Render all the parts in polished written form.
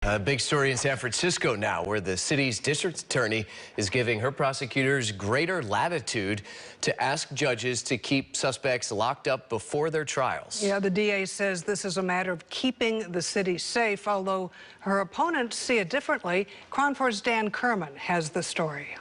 A big story in San Francisco now, where the city's district attorney is giving her prosecutors greater latitude to ask judges to keep suspects locked up before their trials. Yeah, the DA says this is a matter of keeping the city safe, although her opponents see it differently. KRON 4's Dan Kerman has the story.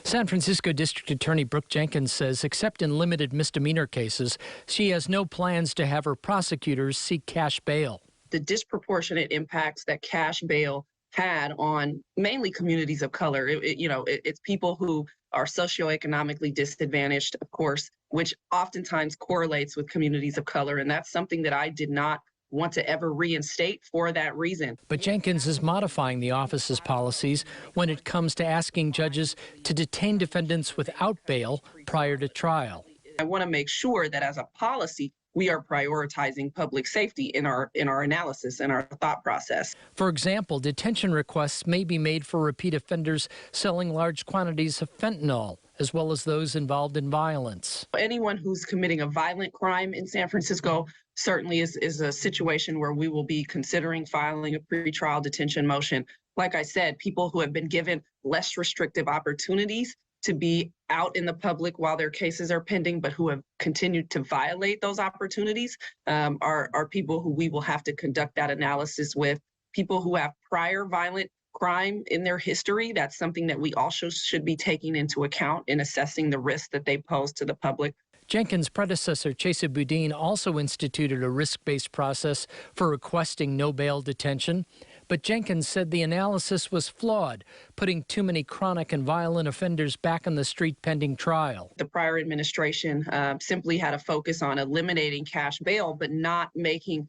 San Francisco District Attorney Brooke Jenkins says, except in limited misdemeanor cases, she has no plans to have her prosecutors seek cash bail. The disproportionate impacts that cash bail had on mainly communities of color. It's people who are socioeconomically disadvantaged, of course, which oftentimes correlates with communities of color. And that's something that I did not want to ever reinstate for that reason. But Jenkins is modifying the office's policies when it comes to asking judges to detain defendants without bail prior to trial. I want to make sure that as a policy, we are prioritizing public safety in our analysis and our thought process. For example, detention requests may be made for repeat offenders selling large quantities of fentanyl, as well as those involved in violence. Anyone who's committing a violent crime in San Francisco certainly is a situation where we will be considering filing a pretrial detention motion. Like I said, people who have been given less restrictive opportunities to be out in the public while their cases are pending, but who have continued to violate those opportunities are people who we will have to conduct that analysis with. People who have prior violent crime in their history, that's something that we also should be taking into account in assessing the risk that they pose to the public. Jenkins' predecessor, Chesa Boudin, also instituted a risk-based process for requesting no bail detention. But Jenkins said the analysis was flawed, putting too many chronic and violent offenders back on the street pending trial. The prior administration simply had a focus on eliminating cash bail, but not making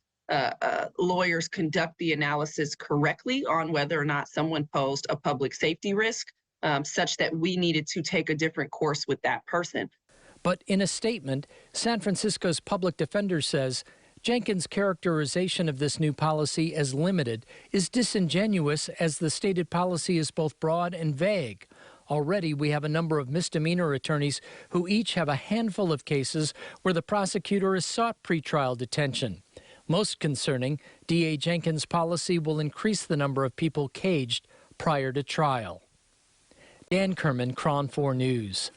lawyers conduct the analysis correctly on whether or not someone posed a public safety risk, such that we needed to take a different course with that person. But in a statement, San Francisco's public defender says Jenkins' characterization of this new policy as limited is disingenuous, as the stated policy is both broad and vague. Already, we have a number of misdemeanor attorneys who each have a handful of cases where the prosecutor has sought pretrial detention. Most concerning, DA Jenkins' policy will increase the number of people caged prior to trial. Dan Kerman, KRON 4 News.